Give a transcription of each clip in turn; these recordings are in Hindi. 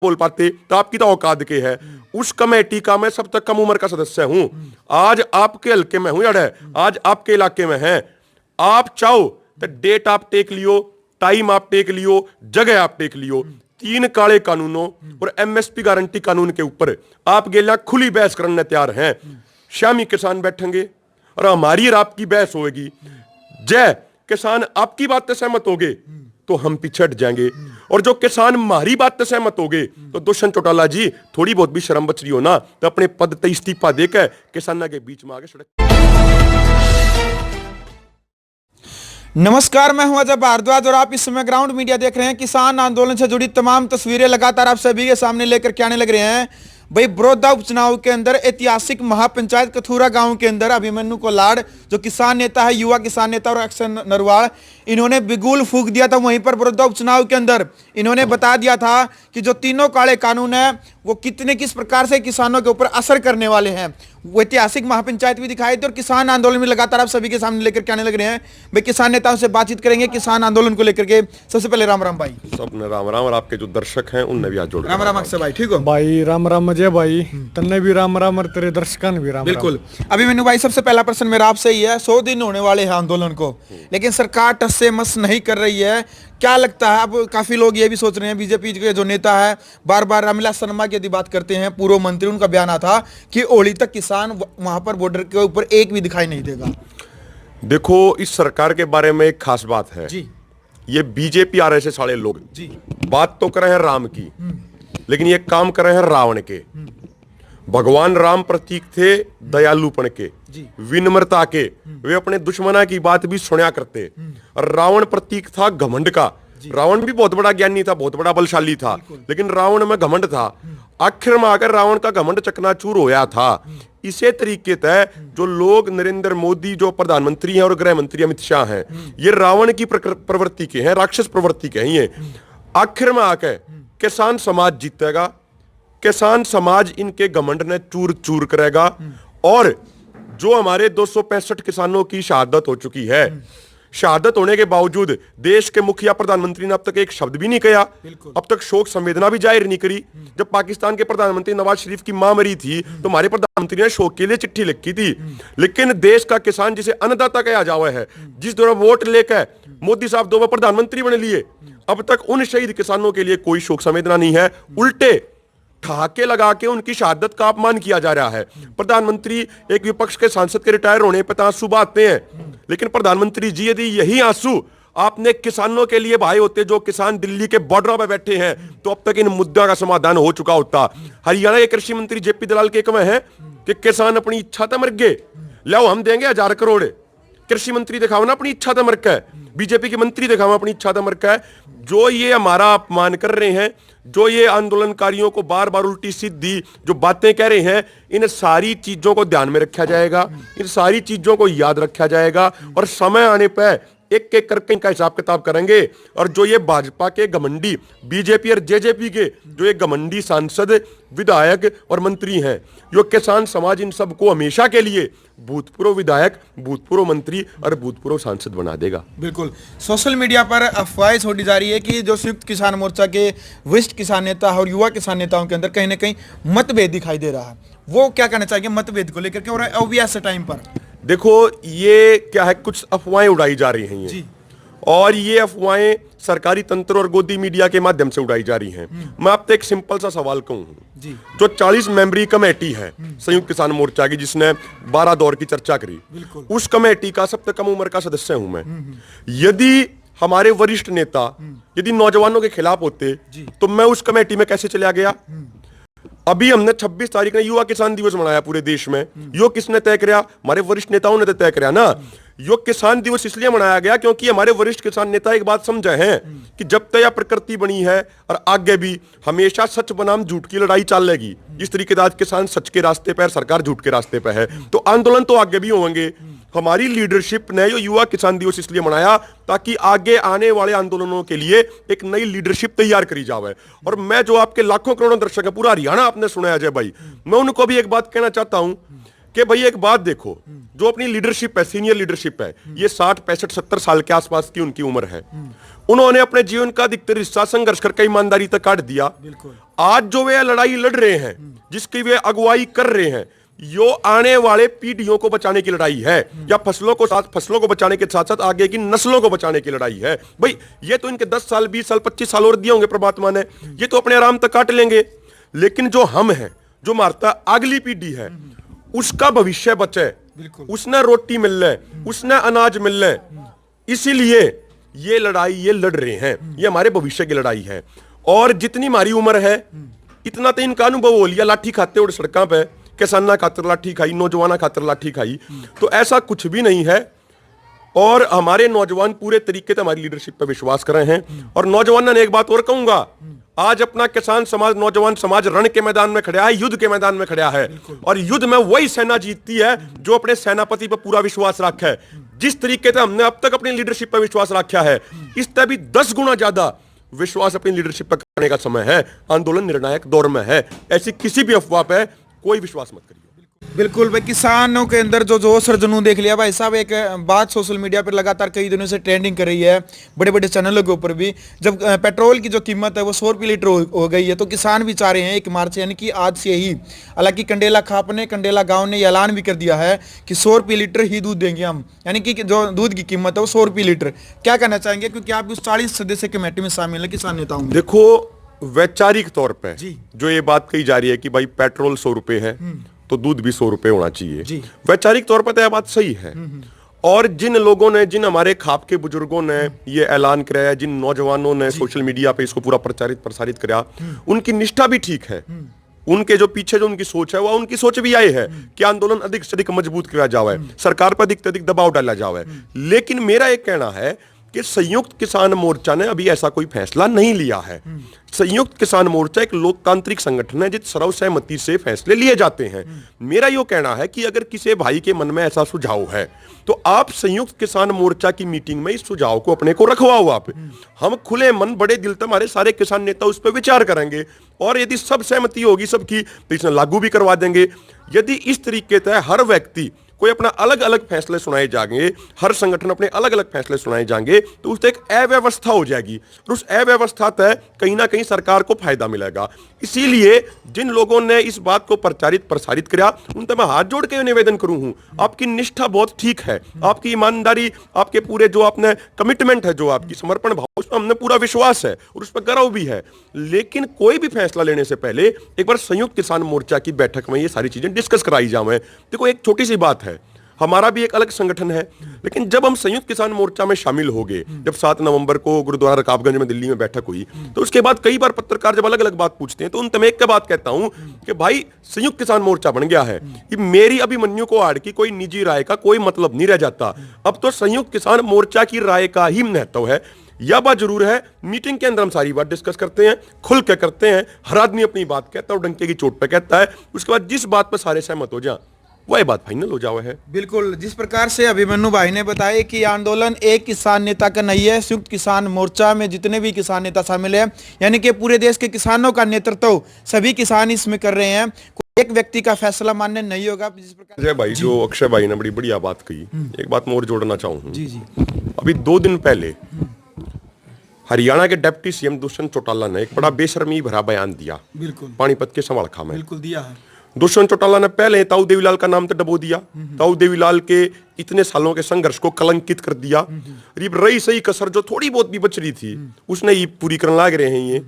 बोल पाते तो आपकी तो औकात के है। उस कमेटी का मैं सब तक कम उम्र का सदस्य हूं। आज आपके हल्के में हूं यार, आज आपके इलाके में है। आप चाहो तो डेट आप टेक लियो, टाइम आप टेक लियो, जगह आप टेक लियो। 3 काले कानूनों और एमएसपी गारंटी कानून के ऊपर आप गेला खुली बहस करने तैयार हैं। शामी किसान बैठेंगे और हमारी और आपकी बहस होगी। जय किसान आपकी बात से सहमत होगे तो हम पीछे हट जाएंगे, और जो किसान हमारी बात से सहमत होगे तो दुष्यंत चौटाला जी थोड़ी बहुत भी शर्म बच रही हो ना तो अपने पद से इस्तीफा देकर किसानों के बीच में आगे सड़क। नमस्कार, मैं हूं अजय भारद्वाज और आप इस समय ग्राउंड मीडिया देख रहे हैं। किसान आंदोलन से जुड़ी तमाम तस्वीरें लगातार आप सभी के सामने लेकर के आने लग रहे हैं। भाई बड़ौदा उपचुनाव के अंदर ऐतिहासिक महापंचायत कथूरा गांव के अंदर अभिमन्यु कोलाड़ जो किसान नेता है, युवा किसान नेता और अक्षय नरवाल, इन्होंने बिगुल फूंक दिया था। वहीं पर बड़ौदा उपचुनाव के अंदर इन्होंने बता दिया था कि जो तीनों काले कानून है वो किस प्रकार से किसानों के ऊपर असर करने वाले हैं। वो ऐतिहासिक महापंचायत भी दिखाई दी और किसान आंदोलन में लगातार आप सभी के सामने लेकर के आने लग रहे हैं। भाई किसान नेताओं से बातचीत करेंगे किसान आंदोलन को लेकर के। सबसे पहले राम राम भाई। सबने राम राम, और आपके जो दर्शक हैं उनने भी हाथ जोड़ राम राम अक्षय भाई, ठीक हो भाई? राम राम अजय भाई, तन्ने भी राम राम और तेरे दर्शकों ने भी राम। बिल्कुल। अभिमन्यु भाई, सबसे पहला प्रश्न मेरा आपसे ही है। 100 दिन होने वाले हैं आंदोलन को, लेकिन सरकार टस से मस नहीं कर रही है। क्या लगता है? अब काफी लोग ये भी सोच रहे हैं, बीजेपी के जो नेता है बार बार रामविलास शर्मा की यदि बात करते हैं, पूर्व मंत्री, उनका बयान था कि होली तक किसान वहां पर बॉर्डर के ऊपर एक भी दिखाई नहीं देगा। देखो, इस सरकार के बारे में एक खास बात है जी। ये बीजेपी आरएसएस वाले लोग जी बात तो कर रहे हैं राम की, लेकिन ये काम कर रहे हैं रावण के। भगवान राम प्रतीक थे दयालुपन के, विनम्रता के। वे अपने दुश्मना की बात भी सुना करते। और रावण प्रतीक था घमंड का। रावण भी बहुत बड़ा ज्ञानी था, बहुत बड़ा बलशाली था, लेकिन रावण में घमंड था। आखिर में आकर रावण का घमंड चकनाचूर होया था। इसे तरीके से जो लोग नरेंद्र मोदी जो प्रधानमंत्री हैं और गृह मंत्री अमित शाह हैं, ये रावण की प्रवृत्ति के हैं, राक्षस प्रवृत्ति के हैं। ये आखिर में आकर किसान समाज जीतेगा, किसान समाज इनके घमंड ने चूर चूर करेगा। और जो हमारे 265 किसानों की शहादत हो चुकी है, शहादत होने के बावजूद देश के मुखिया प्रधानमंत्री ने अब तक एक शब्द भी नहीं कहा, अब तक शोक संवेदना भी जाहिर नहीं करी। जब पाकिस्तान के प्रधानमंत्री नवाज शरीफ की मां मरी थी तो हमारे प्रधानमंत्री ने शोक के लिए चिट्ठी लिखी थी। लेकिन देश का किसान जिसे अन्नदाता कहा जावा है, जिस दौरान वोट लेकर मोदी साहब 2 बार प्रधानमंत्री बने लिए, अब तक उन शहीद किसानों के लिए कोई शोक संवेदना नहीं है। उल्टे ठहाके लगा के उनकी शहादत का अपमान किया जा रहा है। प्रधानमंत्री एक विपक्ष के सांसद के रिटायर होने पर आंसू बहाते हैं, लेकिन प्रधानमंत्री जी यदि यही आंसू आपने किसानों के लिए बहाए होते, जो किसान दिल्ली के बॉर्डर पर बैठे हैं, तो अब तक इन मुद्दों का समाधान हो चुका होता। हरियाणा के कृषि मंत्री जेपी दलाल के कम है कि किसान अपनी इच्छा तक मर गए, लो हम देंगे 1000 करोड़। कृषि मंत्री दिखाओ ना अपनी इच्छा तक मर का है, बीजेपी के मंत्री दिखाओ अपनी इच्छा तक मर का है। जो ये हमारा अपमान कर रहे हैं, जो ये आंदोलनकारियों को बार बार उल्टी सीधी जो बातें कह रहे हैं, इन सारी चीजों को ध्यान में रखा जाएगा, इन सारी चीजों को याद रखा जाएगा, और समय आने पर एक एक करके इनका हिसाब किताब करेंगे। और जो ये भाजपा के घमंडी, बीजेपी और जेजेपी के जो ये घमंडी सांसद, विधायक और मंत्री हैं, यो किसान समाज इन सबको हमेशा के लिए भूतपूर्व विधायक, भूतपूर्व मंत्री और भूतपूर्व सांसद बना देगा। बिल्कुल। सोशल मीडिया पर अफवाहें छोड़ी जा रही है कि जो संयुक्त किसान मोर्चा के वरिष्ठ किसान नेता और युवा किसान नेताओं के अंदर कहीं ना कहीं मतभेद दिखाई दे रहा है। वो क्या कहना चाहिए मतभेद को लेकर के, और वो भी ऐसे टाइम पर? देखो, ये क्या है, कुछ अफवाहें उड़ाई जा रही हैं ये, और ये अफवाहें सरकारी तंत्र और गोदी मीडिया के माध्यम से उड़ाई जा रही हैं। मैं आपसे एक सिंपल सा सवाल कहूं, जो 40 मेंबरी कमेटी है संयुक्त किसान मोर्चा की, जिसने 12 दौर की चर्चा करी, उस कमेटी का सबसे कम उम्र का सदस्य हूं मैं। यदि हमारे वरिष्ठ नेता यदि नौजवानों के खिलाफ होते तो मैं उस कमेटी में कैसे चला गया? अभी हमने 26 तारीख ने युवा किसान दिवस मनाया पूरे देश में। यो किसने तय किया? हमारे वरिष्ठ नेताओं ने तो तय किया ना। यो किसान दिवस इसलिए मनाया गया क्योंकि हमारे वरिष्ठ किसान नेता एक बात समझे हैं कि जब तक यह प्रकृति बनी है और आगे भी हमेशा सच बनाम झूठ की लड़ाई चलेगी। जिस तरीके से आज किसान सच के रास्ते पर, सरकार झूठ के रास्ते पर है, तो आंदोलन तो आगे भी होंगे। हमारी लीडरशिप ने ये युवा किसान दिवस इसलिए मनाया ताकि आगे आने वाले आंदोलनों के लिए एक नई लीडरशिप तैयार करी जाए। और मैं जो आपके लाखों करोड़ों दर्शक है, पूरा हरियाणा आपने सुना है अजय भाई, मैं उनको भी एक बात कहना चाहता हूं कि भाई एक बात देखो, जो अपनी लीडरशिप है, सीनियर लीडरशिप है, ये 60 65 70 साल के आसपास की उनकी उम्र है। उन्होंने अपने जीवन का अधिकतर हिस्सा संघर्ष करके ईमानदारी तक काट दिया। आज जो वे लड़ाई लड़ रहे हैं, जिसकी वे अगुवाई कर रहे हैं, यो आने वाले पीढ़ियों को बचाने की लड़ाई है, या फसलों को बचाने के साथ साथ आगे की नस्लों को बचाने की लड़ाई है। भाई ये तो इनके 10 साल 20 साल 25 साल और दिए होंगे परमात्मा ने, ये तो अपने आराम तक काट लेंगे। लेकिन जो हम हैं, जो मारता अगली पीढ़ी है, उसका भविष्य बचे, उसने रोटी मिल ले, उसने अनाज मिल ले, इसीलिए ये लड़ाई ये लड़ रहे हैं। ये हमारे भविष्य की लड़ाई है। और जितनी हमारी उम्र है, इतना तो इनका अनुभव हो लिया, लाठी खाते और सड़कों पे, किसाना खातर लाठी खाई, नौजवाना खातर लाठी खाई। तो ऐसा कुछ भी नहीं है। और हमारे नौजवान पूरे तरीके से हमारी लीडरशिप पर विश्वास कर रहे हैं। और नौजवानों ने एक बात और कहूंगा, आज अपना किसान समाज, नौजवान समाज रण के मैदान में खड़ा है, युद्ध के मैदान में खड़ा है। और युद्ध में वही सेना जीतती है जो अपने सेनापति पर पूरा विश्वास रखा है। जिस तरीके से हमने अब तक अपनी लीडरशिप पर विश्वास रखा है, इस तरह भी 10 गुना ज्यादा विश्वास अपनी लीडरशिप पर करने का समय है। आंदोलन निर्णायक दौर में है। ऐसी किसी भी अफवाह पे कोई विश्वास मत करिए। बिल्कुल भाई, किसानों के अंदर जो जोश और जुनून देख लिया भाई साहब। एक बात सोशल मीडिया पर लगातार कई दिनों से ट्रेंडिंग कर रही है, बड़े बड़े चैनलों के ऊपर भी। जब पेट्रोल की जो कीमत है वो 100 रुपये लीटर हो गई है, तो किसान भी चाह रहे हैं 1 मार्च यानी कि आज से ही। हालांकि कंडेला खाप ने, कंडेला गांव ने ऐलान भी कर दिया है कि 100 रुपये लीटर ही दूध देंगे हम, यानी कि जो दूध की कीमत है वो 100 रुपये लीटर। क्या कहना चाहेंगे, क्योंकि आप उस 40 सदस्य कमेटी में शामिल है किसान नेताओं में? देखो, वैचारिक तौर पे जो ये बात कही जा रही है कि भाई पेट्रोल 100 रुपए है तो दूध भी 100 रुपए होना चाहिए, वैचारिक तौर पर तो यह बात सही है। और जिन लोगों ने, जिन हमारे खाप के बुजुर्गों ने ये ऐलान कराया, जिन नौजवानों ने सोशल मीडिया पे इसको पूरा प्रसारित कराया, उनकी निष्ठा भी ठीक है। उनके जो पीछे जो उनकी सोच है, वह उनकी सोच भी आई है कि आंदोलन अधिक से अधिक मजबूत किया जाए, सरकार पर अधिक से अधिक दबाव डाला जाए। लेकिन मेरा एक कहना है कि संयुक्त किसान मोर्चा ने अभी ऐसा कोई फैसला नहीं लिया है। संयुक्त किसान मोर्चा एक लोकतांत्रिक संगठन है, जिस सर्वसहमति से फैसले लिए जाते हैं। मेरा यो कहना है कि अगर किसी भाई के मन में ऐसा सुझाव है, तो आप संयुक्त किसान मोर्चा की मीटिंग में इस सुझाव को अपने को रखवाओ। आप, हम खुले मन, बड़े दिल से, हमारे सारे किसान नेता उस पर विचार करेंगे, और यदि सब सहमति होगी सबकी, तो इसमें लागू भी करवा देंगे। यदि इस तरीके से हर व्यक्ति कोई अपना अलग अलग फैसले सुनाए जाएंगे, हर संगठन अपने अलग अलग फैसले सुनाए जाएंगे, तो उससे एक अव्यवस्था हो जाएगी, और उस अव्यवस्था से कहीं ना कहीं सरकार को फायदा मिलेगा। इसीलिए जिन लोगों ने इस बात को प्रसारित किया, उन तक मैं हाथ जोड़ के निवेदन करूं हूं, आपकी निष्ठा बहुत ठीक है, आपकी ईमानदारी, आपके पूरे जो आपने कमिटमेंट है, जो आपकी समर्पण भाव, उस पर हमने पूरा विश्वास है और उस पर गर्व भी है। लेकिन कोई भी फैसला लेने से पहले एक बार संयुक्त किसान मोर्चा की बैठक में ये सारी चीजें डिस्कस कराई जाए। देखो, एक छोटी सी बात है, हमारा भी एक अलग संगठन है, लेकिन जब हम संयुक्त किसान मोर्चा में शामिल हो गए, जब 7 नवंबर को गुरुद्वारा रकाबगंज में दिल्ली में बैठक हुई, तो उसके बाद कई बार पत्रकार जब अलग अलग बात पूछते हैं, तो उन तमें एक बात कहता हूं कि भाई संयुक्त किसान मोर्चा बन गया है, ये मेरी अभिमन्यु को आड़ की कोई निजी राय का कोई मतलब नहीं रह जाता। अब तो संयुक्त किसान मोर्चा की राय का ही महत्व है। यह बात जरूर है, मीटिंग के अंदर हम सारी बात डिस्कस करते हैं, खुल के करते हैं, हर आदमी अपनी बात कहता है और डंके की चोट पे कहता है। उसके बाद जिस बात पर सारे सहमत हो जाए, वह बात फाइनल हो जावे है। बिल्कुल, जिस प्रकार से अभिमन्यु भाई ने बताया कि आंदोलन एक किसान नेता का नहीं है, संयुक्त किसान मोर्चा में जितने भी किसान नेता शामिल हैं, यानी कि पूरे देश के किसानों का नेतृत्व सभी किसान इसमें कर रहे हैं। एक व्यक्ति का फैसला मान्य नहीं होगा। जिस प्रकार जय भाई, जो अक्षय भाई ने बड़ी बढ़िया बात कही, एक बात मैं और जोड़ना चाहूँ। जी जी, अभी 2 दिन पहले हरियाणा के डिप्टी सीएम दुष्यंत चौटाला ने एक बड़ा बेशर्मी भरा बयान दिया, बिल्कुल पानीपत के समालखा में। बिल्कुल दिया है। दुष्यंत चौटाला ने पहले ताऊ देवीलाल का नाम तो डबो दिया, ताऊ देवीलाल के इतने सालों के संघर्ष को कलंकित कर दिया। रही सही कसर जो थोड़ी बहुत भी बच रही थी, उसने ये पूरी करने लग रहे हैं। ये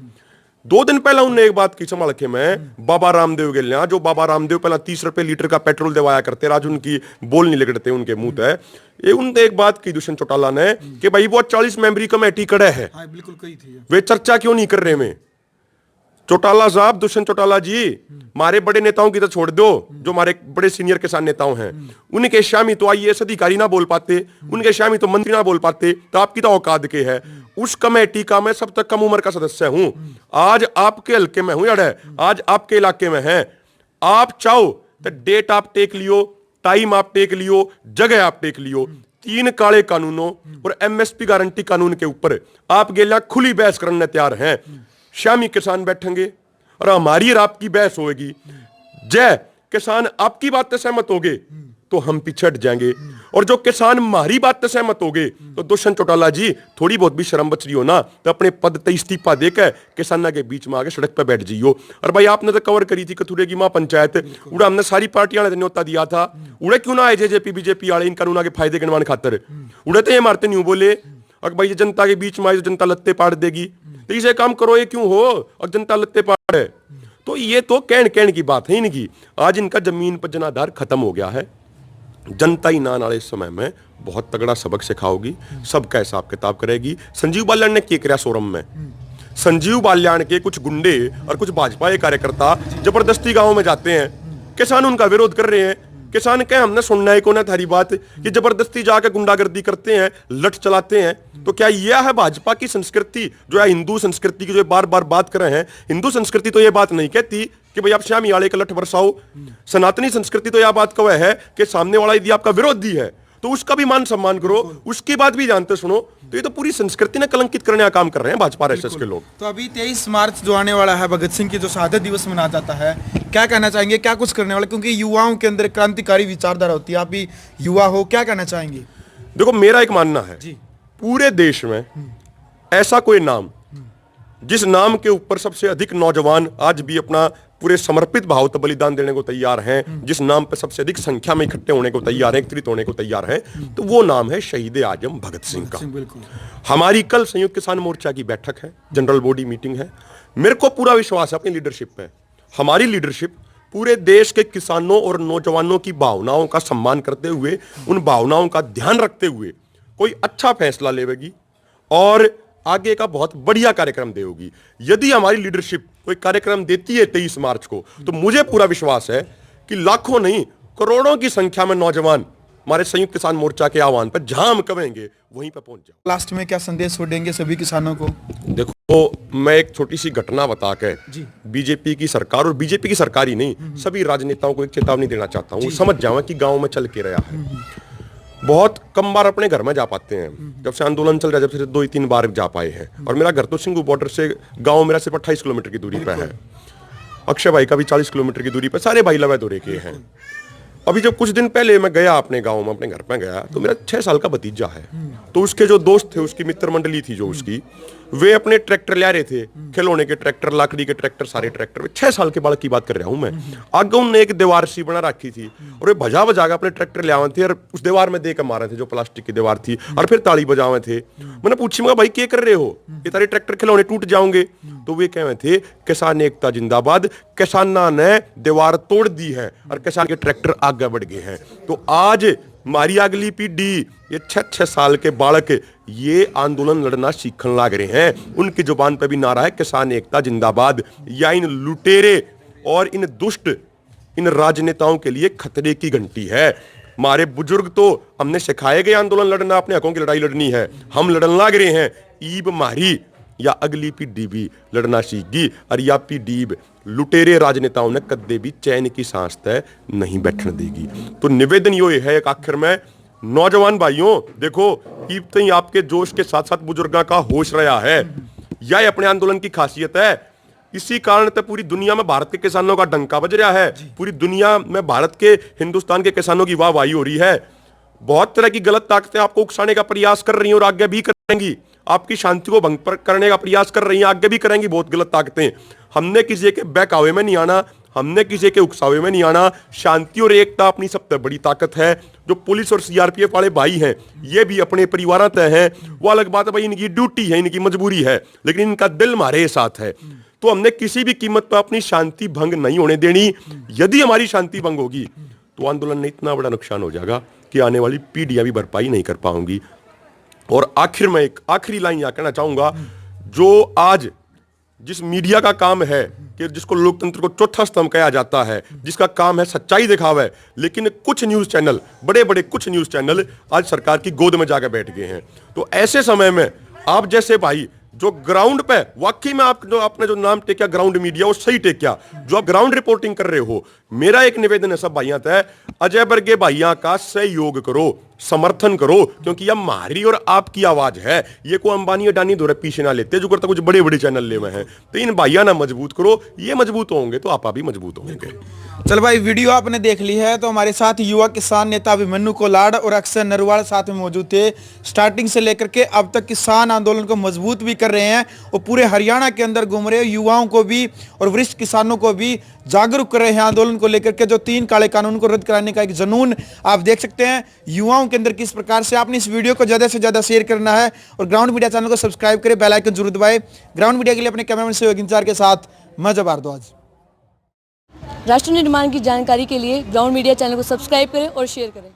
2 दिन पहले उन्होंने एक बात की समालखे में, बाबा रामदेव के लिए, जो बाबा रामदेव पहला 30 रुपए लीटर का पेट्रोल दिवाया करते, आज उनकी बोल नहीं लगते उनके मुंह पे। ये उनने एक बात की दुष्यंत चौटाला ने कि भाई वो 40 मेंबरी कमेटी कड़े है, बिल्कुल कही थी, वे चर्चा क्यों नहीं कर रहे में? चौटाला साहब, दुष्यंत चौटाला जी, हमारे बड़े नेताओं की तो छोड़ दो, जो हमारे बड़े सीनियर किसान नेताओं हैं, उनके शामी तो आईएएस अधिकारी ना बोल पाते, उनके शामी तो मंत्री ना बोल पाते, तो आपकी तो औकात के है। उस कमेटी का मैं सब तक कम उम्र का सदस्य हूं। आज आपके हल्के में हूं, आज आपके इलाके में है। आप चाहो तो डेट आप टेक लियो, टाइम आप टेक लियो, जगह आप टेक लियो। 3 काले कानूनों और एमएसपी गारंटी कानून के ऊपर आप गेला खुली बहस करने तैयार हैं। शामी किसान बैठेंगे और हमारी और आपकी बहस होगी। जय किसान आपकी बात से सहमत होगे तो हम पीछे हट जाएंगे, और जो किसान हमारी बात से सहमत होगे तो दुष्यंत चौटाला जी थोड़ी बहुत भी शर्म बच रही हो ना तो अपने पद से इस्तीफा देकर किसानों के बीच में आगे सड़क पर बैठ जाइयो। और भाई आपने तो कवर करी थी कथूरे की महापंचायत, उड़ा हमने सारी पार्टियां ने न्योता दिया था, उड़े क्यों ना आए जेजेपी बीजेपी वाले इन कानूनों के फायदे गिनवाने खातर, उड़े तो ये मारते नहीं बोले और भाई ये जनता के बीच में आए जनता लत्ते पाड़ देगी, तो इसे काम करो ये क्यों हो और जनता लत्ते पाड़े। तो ये तो कहन की बात है इनकी। आज इनका जमीन पर जनाधार खत्म हो गया है। जनता ही ना वाले समय में बहुत तगड़ा सबक सिखाओगी, सबका हिसाब किताब करेगी। संजीव बाल्याण ने क्या किया सोरम में, संजीव बाल्याण के कुछ गुंडे और कुछ भाजपा के कार्यकर्ता जबरदस्ती गांव में जाते हैं, किसान उनका विरोध कर रहे हैं, किसान कहे हमने सुनना है को ना थारी बात, ये जबरदस्ती जाकर गुंडागर्दी करते हैं, लठ चलाते हैं। तो क्या यह है भाजपा की संस्कृति जो है हिंदू संस्कृति की जो बार बार बात कर रहे हैं? हिंदू संस्कृति तो यह बात नहीं कहती कि भाई आप श्यामी आले का लठ बरसाओ। सनातनी संस्कृति तो यह बात कह है कि सामने वाला यदि आपका विरोधी है तो उसका भी मान सम्मान करो, उसकी बात भी जानते सुनो। तो ये तो पूरी संस्कृति ने कलंकित करने का काम कर रहे हैं भाजपा आरएसएस के लोग। तो अभी 23 मार्च जो आने वाला है, भगत सिंह की जो शहादत दिवस मनाया जाता है, क्या कहना चाहेंगे, क्या कुछ करने वाले? क्योंकि युवाओं के अंदर क्रांतिकारी विचारधारा होती है, आप भी युवा हो, क्या कहना चाहेंगे? देखो मेरा एक मानना है जी। पूरे देश में ऐसा कोई नाम जिस नाम के ऊपर सबसे अधिक नौजवान आज भी अपना पूरे समर्पित भाव तो बलिदान देने को तैयार हैं, जिस नाम पर सबसे अधिक संख्या में इकट्ठे होने को तैयार हैं, एकत्रित होने को तैयार हैं, तो वो नाम है शहीद आजम भगत सिंह का। बिल्कुल। हमारी कल संयुक्त किसान मोर्चा की बैठक है, जनरल बॉडी मीटिंग है। मेरे को पूरा विश्वास है अपनी लीडरशिप पे, हमारी लीडरशिप पूरे देश के किसानों और नौजवानों की भावनाओं का सम्मान करते हुए, उन भावनाओं का ध्यान रखते हुए कोई अच्छा फैसला लेगी और आगे का बहुत बढ़िया कार्यक्रम देगी। यदि हमारी लीडरशिप कोई कार्यक्रम देती है 23 मार्च को, तो मुझे पूरा विश्वास है कि लाखों नहीं करोड़ों की संख्या में नौजवान हमारे संयुक्त किसान मोर्चा के आह्वान पर जहां हम कहेंगे वहीं पर पहुंच जाओ। लास्ट में क्या संदेश छोड़ेंगे सभी किसानों को? देखो मैं एक छोटी सी घटना बता के बीजेपी की सरकार और बीजेपी की सरकार ही नहीं सभी राजनेताओं को एक चेतावनी देना चाहता हूँ। समझ जाओ कि गाँव में चल के रहा है, बहुत कम बार अपने घर में जा पाते हैं। जब से आंदोलन चल रहा है, जब से 2-3 बार जा पाए हैं। और मेरा घर तो सिंगू बॉर्डर से गांव मेरा सिर्फ 28 किलोमीटर की दूरी पर है, अक्षय भाई का भी 40 किलोमीटर की दूरी पर, सारे भाई लवे दोरे के हैं। अभी जब कुछ दिन पहले मैं गया अपने गांव में, अपने घर पे गया, तो मेरा 6 साल का भतीजा है, तो उसके जो दोस्त थे, उसकी मित्र मंडली थी जो उसकी, वे अपने ट्रैक्टर ले रहे थे, खिलौने के ट्रैक्टर, लाकड़ी के ट्रैक्टर, सारे ट्रैक्टर। 6 साल के बालक की बात कर रहा हूं मैं। आगे उनने एक दीवार सी बना रखी थी और वे भजा भजा के अपने ट्रैक्टर ले आवे थे और उस दीवार में दे के मारे थे, जो प्लास्टिक की दीवार थी, और फिर ताली बजावे थे। मैंने पूछा भाई क्या कर रहे हो, ये तारे ट्रैक्टर खिलौने टूट जाओगे? तो वे कह रहे थे किसान एकता जिंदाबाद, किसाना ने दीवार तोड़ दी है और किसान के ट्रैक्टर आगे बढ़ गए हैं। तो आज हमारी अगली पीढ़ी, ये 6-6 साल के बालक ये आंदोलन लड़ना सीखने लग रहे हैं। उनकी जुबान पे भी नारा है किसान एकता जिंदाबाद। या इन लुटेरे और इन दुष्ट इन राजनेताओं के लिए खतरे की घंटी है। हमारे बुजुर्ग तो हमने सिखाए गए आंदोलन लड़ना, अपने हकों की लड़ाई लड़नी है, हम लड़न लग रहे हैं। ईब मारी या अगली पीढ़ी भी लड़ना सीखगी और या पीढ़ी लुटेरे राजनेताओं ने कदे भी चैन की सांस तय नहीं बैठने देगी। तो निवेदन ये है एक आखिर में, नौजवान भाइयों देखो, इतनी आपके जोश के साथ साथ बुजुर्गों का होश रहा है, यह अपने आंदोलन की खासियत है। इसी कारण तो पूरी दुनिया में भारत के किसानों का डंका बज रहा है, पूरी दुनिया में भारत के, हिंदुस्तान के किसानों की वाहवाही हो रही है। बहुत तरह की गलत ताकतें आपको उकसाने का प्रयास कर रही हैं और आगे भी करेंगी, आपकी शांति को भंग करने का प्रयास कर रही हैं, आगे भी करेंगी बहुत गलत ताकतें। हमने किसी के बहकावे में नहीं आना, हमने किसी के उकसावे में नहीं आना। शांति और एकता अपनी सबसे बड़ी ताकत है। जो पुलिस और सीआरपीएफ वाले भाई हैं, ये भी अपने परिवार तय हैं, वो अलग बात है भाई, इनकी ड्यूटी है, इनकी मजबूरी है, लेकिन इनका दिल हमारे साथ है। तो हमने किसी भी कीमत पर अपनी शांति भंग नहीं होने देनी। यदि हमारी शांति भंग होगी तो आंदोलन में इतना बड़ा नुकसान हो जाएगा कि आने वाली पीढ़ियां भी भरपाई नहीं कर पाऊंगी। और आखिर में एक आखिरी लाइन यह कहना चाहूंगा, जो आज जिस मीडिया का काम है कि जिसको लोकतंत्र को चौथा स्तंभ कहा जाता है, जिसका काम है सच्चाई दिखावा है, लेकिन कुछ न्यूज चैनल, बड़े बड़े कुछ न्यूज चैनल आज सरकार की गोद में जाकर बैठ गए हैं। तो ऐसे समय में आप जैसे भाई जो ग्राउंड पे वाकई में आपने जो नाम टेकिया ग्राउंड मीडिया, वो सही टेकिया। जो आप ग्राउंड रिपोर्टिंग कर रहे हो, मेरा एक निवेदन है सब भाइयों तय, अजय बर्गे भाइयों का सहयोग करो, समर्थन करो, क्योंकि यह हमारी और आपकी आवाज है। ये को अंबानी अडानी दो पीछे ना लेते, जो करता कुछ बड़े बड़े चैनल ले में हैं। तो इन भाइयों ना मजबूत करो, ये मजबूत होंगे तो आप भी मजबूत होंगे। चल भाई, वीडियो आपने देख ली है। तो हमारे साथ युवा किसान नेता अभिमन्यु कोलाड और अक्षय नरवाल साथ में मौजूद थे। स्टार्टिंग से लेकर के अब तक किसान आंदोलन को मजबूत भी कर रहे हैं और पूरे हरियाणा के अंदर घूम रहे युवाओं को भी और वरिष्ठ किसानों को भी जागरूक कर रहे हैं आंदोलन को लेकर के। जो 3 काले कानून को रद्द कराने का एक जुनून आप देख सकते हैं युवाओं के अंदर किस प्रकार से। आपने इस वीडियो को ज्यादा से ज्यादा शेयर करना है और ग्राउंड मीडिया चैनल को सब्सक्राइब करें, बेल आइकन जरूर दबाएं। ग्राउंड मीडिया के लिए अपने कैमरामैन सहयोग इंतजार के साथ मैं जब भारद्वाज। राष्ट्र निर्माण की जानकारी के लिए ग्राउंड मीडिया चैनल को सब्सक्राइब करें और शेयर करें।